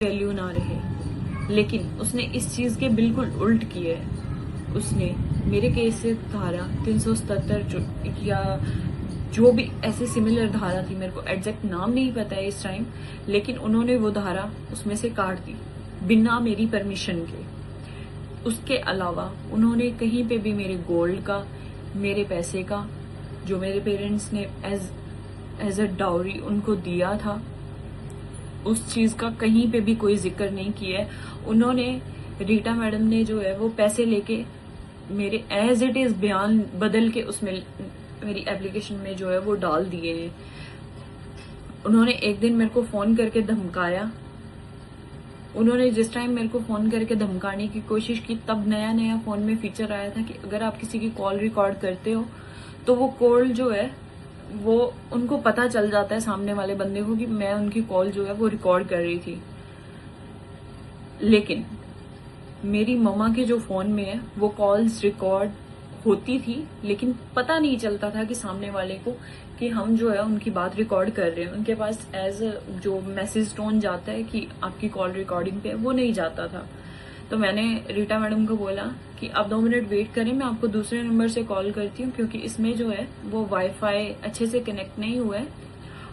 Value ना रहे, लेकिन उसने इस चीज के बिल्कुल उल्ट किए है। उसने मेरे केस से धारा 377 या जो भी ऐसे सिमिलर धारा थी, मेरे को एग्जैक्ट नाम नहीं पता है इस टाइम, लेकिन उन्होंने वो धारा उसमें से काट दी बिना मेरी परमिशन के। उसके अलावा उन्होंने कहीं पे भी मेरे गोल्ड का, मेरे पैसे का, जो मेरे पेरेंट्स ने एज अ डाउरी उनको दिया था, उस चीज का कहीं पे भी कोई जिक्र नहीं किया है। उन्होंने, रीटा मैडम ने जो है वो पैसे लेके मेरे एज इट इज बयान बदल के उसमें मेरी एप्लीकेशन में जो है वो डाल दिए हैं। उन्होंने एक दिन मेरे को फोन करके धमकाया। उन्होंने जिस टाइम मेरे को फोन करके धमकाने की कोशिश की, तब नया नया फोन में फीचर आया था कि अगर आप किसी की कॉल रिकॉर्ड करते हो तो वो कॉल जो है वो उनको पता चल जाता है, सामने वाले बंदे को, कि मैं उनकी कॉल जो है वो रिकॉर्ड कर रही थी। लेकिन मेरी मम्मा के जो फोन में है वो कॉल्स रिकॉर्ड होती थी, लेकिन पता नहीं चलता था कि सामने वाले को कि हम जो है उनकी बात रिकॉर्ड कर रहे हैं। उनके पास एज जो मैसेज टोन जाता है कि आपकी कॉल रिकॉर्डिंग पे, वो नहीं जाता था। तो मैंने रीटा मैडम को बोला कि आप 2 मिनट वेट करें, मैं आपको दूसरे नंबर से कॉल करती हूँ, क्योंकि इसमें जो है वो वाईफाई अच्छे से कनेक्ट नहीं हुआ है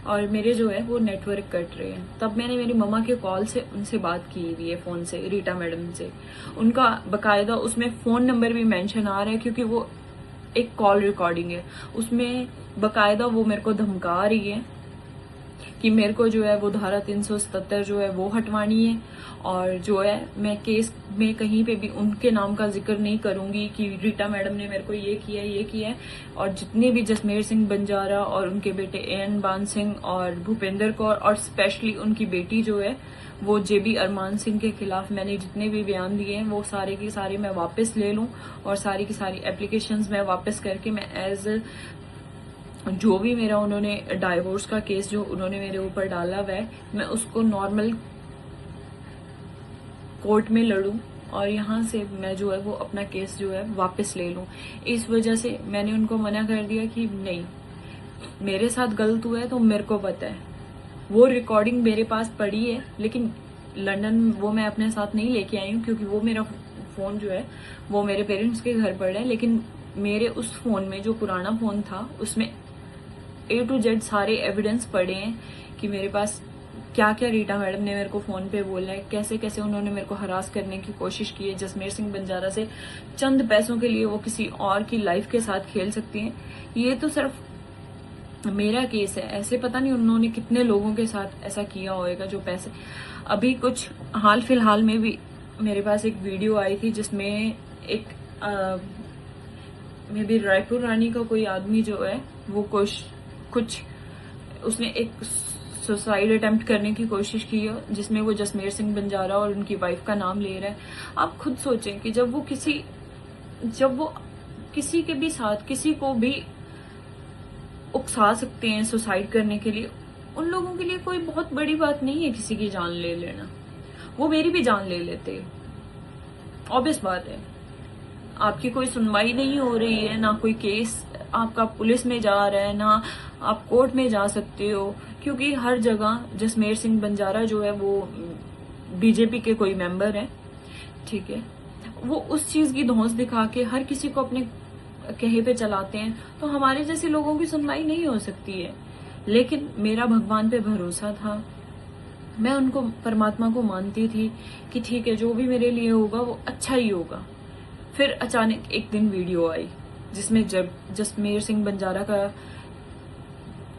और मेरे जो है वो नेटवर्क कट रहे हैं। तब मैंने मेरी मम्मा के कॉल से उनसे बात की हुई है, फोन से, रीटा मैडम से। उनका बकायदा उसमें फोन नंबर भी मेंशन आ रहा है, क्योंकि वो एक कॉल रिकॉर्डिंग है। उसमें बकायदा वो मेरे को धमका रही है कि मेरे को जो है वो धारा 377 जो है वो हटवानी है, और जो है मैं केस में कहीं पे भी उनके नाम का जिक्र नहीं करूंगी कि रीटा मैडम ने मेरे को ये किया है। और जितने भी जसमेर सिंह बंजारा और उनके बेटे एन बान सिंह और भूपेंद्र कौर और स्पेशली उनकी बेटी जो है वो जेबी अरमान सिंह के खिलाफ मैंने जितने भी बयान दिए हैं वो सारे के सारे मैं वापस ले लूं, और सारी की सारी एप्लीकेशंस मैं वापस करके मैं एज जो भी मेरा उन्होंने डाइवोर्स का केस जो उन्होंने मेरे ऊपर डाला हुआ है, मैं उसको नॉर्मल कोर्ट में लड़ूं और यहाँ से मैं जो है वो अपना केस जो है वापस ले लूं। इस वजह से मैंने उनको मना कर दिया कि नहीं, मेरे साथ गलत हुआ है तो मेरे को पता है। वो रिकॉर्डिंग मेरे पास पड़ी है, लेकिन लंदन वो मैं अपने साथ नहीं लेके आई हूँ, क्योंकि वो मेरा फोन जो है वो मेरे पेरेंट्स के घर पड़ा है। लेकिन मेरे उस फोन में जो पुराना फोन था उसमें A to Z सारे एविडेंस पड़े हैं कि मेरे पास क्या क्या रीटा मैडम ने मेरे को फोन पे बोला है, कैसे कैसे उन्होंने मेरे को हरास करने की कोशिश की है जसमेर सिंह बंजारा से। चंद पैसों के लिए वो किसी और की लाइफ के साथ खेल सकती हैं। ये तो सिर्फ मेरा केस है, ऐसे पता नहीं उन्होंने कितने लोगों के साथ ऐसा किया होगा जो पैसे। अभी कुछ हाल फिलहाल में भी मेरे पास एक वीडियो आई थी जिसमें एक मे बी रायपुर रानी का कोई आदमी जो है वो कुछ उसने एक सुसाइड अटेम्प्ट करने की कोशिश की है, जिसमें वो जसमेर सिंह बंजारा और उनकी वाइफ का नाम ले रहा है। आप खुद सोचें कि जब वो किसी के भी साथ किसी को भी उकसा सकते हैं सुसाइड करने के लिए, उन लोगों के लिए कोई बहुत बड़ी बात नहीं है किसी की जान ले लेना। वो मेरी भी जान ले लेते, ऑब्वियस बात है। आपकी कोई सुनवाई नहीं हो रही है, ना कोई केस आपका पुलिस में जा रहा है, ना आप कोर्ट में जा सकते हो, क्योंकि हर जगह जसमेर सिंह बंजारा जो है वो बीजेपी के कोई मेंबर है, ठीक है। वो उस चीज की धौंस दिखा के हर किसी को अपने कहे पे चलाते हैं, तो हमारे जैसे लोगों की सुनवाई नहीं हो सकती है। लेकिन मेरा भगवान पे भरोसा था, मैं उनको, परमात्मा को मानती थी कि ठीक है, जो भी मेरे लिए होगा वो अच्छा ही होगा। फिर अचानक एक दिन वीडियो आई जिसमें जब जसमेर सिंह बंजारा का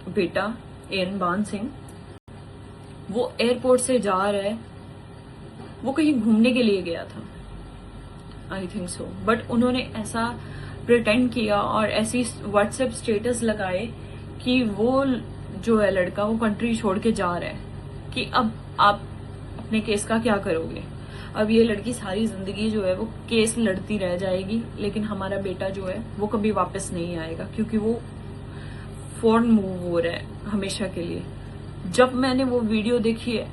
बेटा एन बान सिंह वो एयरपोर्ट से जा रहा है, वो कहीं घूमने के लिए गया था, आई थिंक सो, बट उन्होंने ऐसा प्रिटेंड किया और ऐसी व्हाट्सएप स्टेटस लगाए कि वो जो है लड़का वो कंट्री छोड़ के जा रहा है, कि अब आप अपने केस का क्या करोगे। अब ये लड़की सारी जिंदगी जो है वो केस लड़ती रह जाएगी, लेकिन हमारा बेटा जो है वो कभी वापस नहीं आएगा, क्योंकि वो फॉरेन मूव हो रहा है हमेशा के लिए। जब मैंने वो वीडियो देखी है,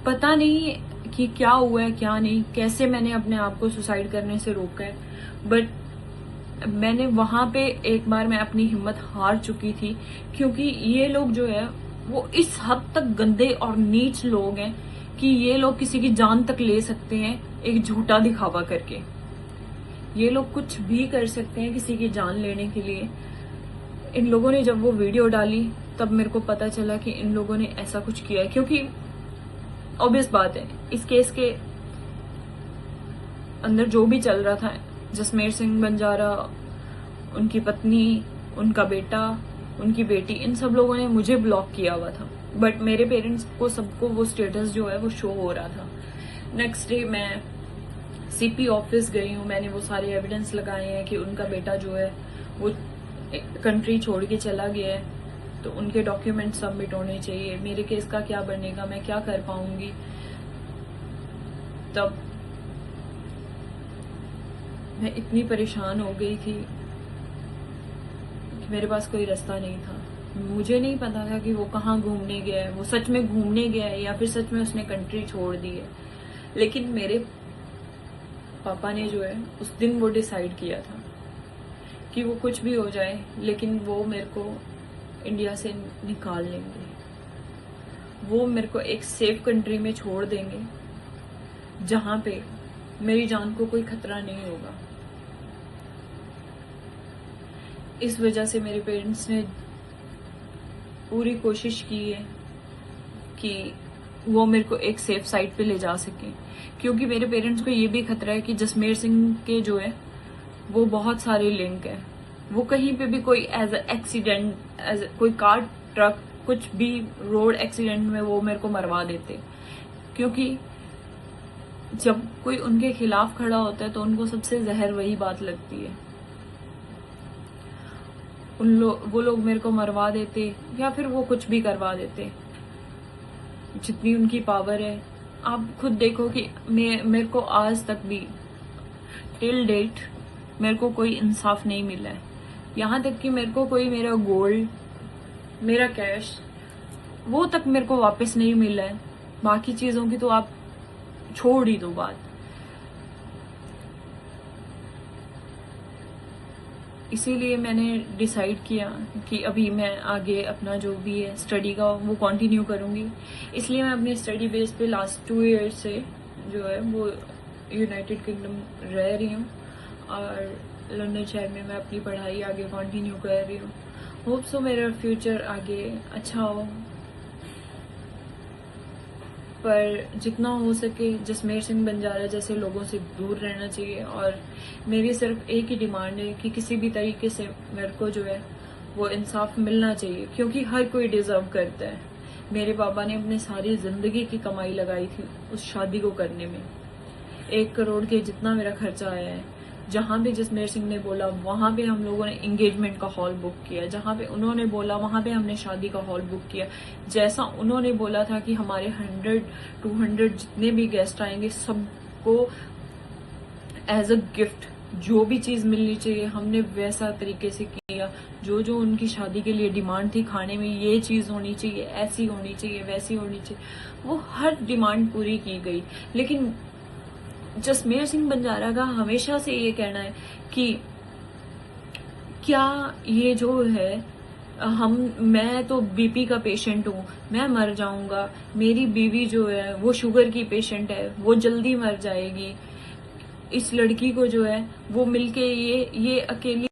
पता नहीं कि क्या हुआ है क्या नहीं, कैसे मैंने अपने आप को सुसाइड करने से रोका है, बट मैंने वहां पे एक बार मैं अपनी हिम्मत हार चुकी थी, क्योंकि ये लोग जो है वो इस हद तक गंदे और नीच लोग हैं कि ये लोग किसी की जान तक ले सकते हैं एक झूठा दिखावा करके। ये लोग कुछ भी कर सकते हैं किसी की जान लेने के लिए। इन लोगों ने जब वो वीडियो डाली तब मेरे को पता चला कि इन लोगों ने ऐसा कुछ किया है, क्योंकि ऑब्वियस बात है इस केस के अंदर जो भी चल रहा था, जसमेर सिंह बंजारा, उनकी पत्नी, उनका बेटा, उनकी बेटी, इन सब लोगों ने मुझे ब्लॉक किया हुआ था, बट मेरे पेरेंट्स को सबको वो स्टेटस जो है वो शो हो रहा था। नेक्स्ट डे मैं सीपी ऑफिस गई हूँ, मैंने वो सारे एविडेंस लगाए हैं कि उनका बेटा जो है वो कंट्री छोड़ के चला गया है, तो उनके डॉक्यूमेंट सबमिट होने चाहिए। मेरे केस का क्या बनेगा, मैं क्या कर पाऊंगी। तब मैं इतनी परेशान हो गई थी कि मेरे पास कोई रास्ता नहीं था। मुझे नहीं पता था कि वो कहाँ घूमने गया है, वो सच में घूमने गया है या फिर सच में उसने कंट्री छोड़ दी है। लेकिन मेरे पापा ने जो है उस दिन वो डिसाइड किया था कि वो कुछ भी हो जाए लेकिन वो मेरे को इंडिया से निकाल लेंगे, वो मेरे को एक सेफ कंट्री में छोड़ देंगे जहां पे मेरी जान को कोई खतरा नहीं होगा। इस वजह से मेरे पेरेंट्स ने पूरी कोशिश की है कि वो मेरे को एक सेफ साइड पे ले जा सके, क्योंकि मेरे पेरेंट्स को ये भी खतरा है कि जसमेर सिंह के जो है वो बहुत सारे लिंक है। वो कहीं पे भी कोई एज एक्सीडेंट, एज कोई कार, ट्रक, कुछ भी रोड एक्सीडेंट में वो मेरे को मरवा देते, क्योंकि जब कोई उनके खिलाफ खड़ा होता है तो उनको सबसे जहर वही बात लगती है। वो लोग मेरे को मरवा देते या फिर वो कुछ भी करवा देते, जितनी उनकी पावर है। आप खुद देखो कि मेरे को आज तक भी टिल डेट मेरे को कोई इंसाफ नहीं मिला है। यहाँ तक कि मेरे को कोई मेरा गोल्ड, मेरा कैश, वो तक मेरे को वापस नहीं मिला है। बाकी चीजों की तो आप छोड़ ही दो बात। इसीलिए मैंने डिसाइड किया कि अभी मैं आगे अपना जो भी है स्टडी का वो कंटिन्यू करूंगी। इसलिए मैं अपनी स्टडी बेस पे लास्ट 2 ईयर से जो है वो यूनाइटेड किंगडम रह रही हूँ और लंदन शहर में मैं अपनी पढ़ाई आगे कंटिन्यू कर रही हूँ। होप सो मेरा फ्यूचर आगे अच्छा हो, पर जितना हो सके जसमेर सिंह बंजारा जैसे लोगों से दूर रहना चाहिए। और मेरी सिर्फ एक ही डिमांड है कि किसी भी तरीके से मेरे को जो है वो इंसाफ मिलना चाहिए, क्योंकि हर कोई डिजर्व करता है। मेरे पापा ने अपनी सारी जिंदगी की कमाई लगाई थी उस शादी को करने में। 1 करोड़ के जितना मेरा खर्चा आया है। जहां भी जसमेर सिंह ने बोला वहां पे हम लोगों ने एंगेजमेंट का हॉल बुक किया, जहां पे उन्होंने बोला वहां पे हमने शादी का हॉल बुक किया। जैसा उन्होंने बोला था कि हमारे 100-200 जितने भी गेस्ट आएंगे सबको एज अ गिफ्ट जो भी चीज मिलनी चाहिए हमने वैसा तरीके से किया। जो जो उनकी शादी के लिए डिमांड थी, खाने में ये चीज होनी चाहिए, ऐसी होनी चाहिए, वैसी होनी चाहिए, वो हर डिमांड पूरी की गई। लेकिन जसमेर सिंह बंजारा का हमेशा से ये कहना है कि क्या ये जो है मैं तो बीपी का पेशेंट हूँ, मैं मर जाऊंगा, मेरी बीवी जो है वो शुगर की पेशेंट है, वो जल्दी मर जाएगी, इस लड़की को जो है वो मिलके ये अकेली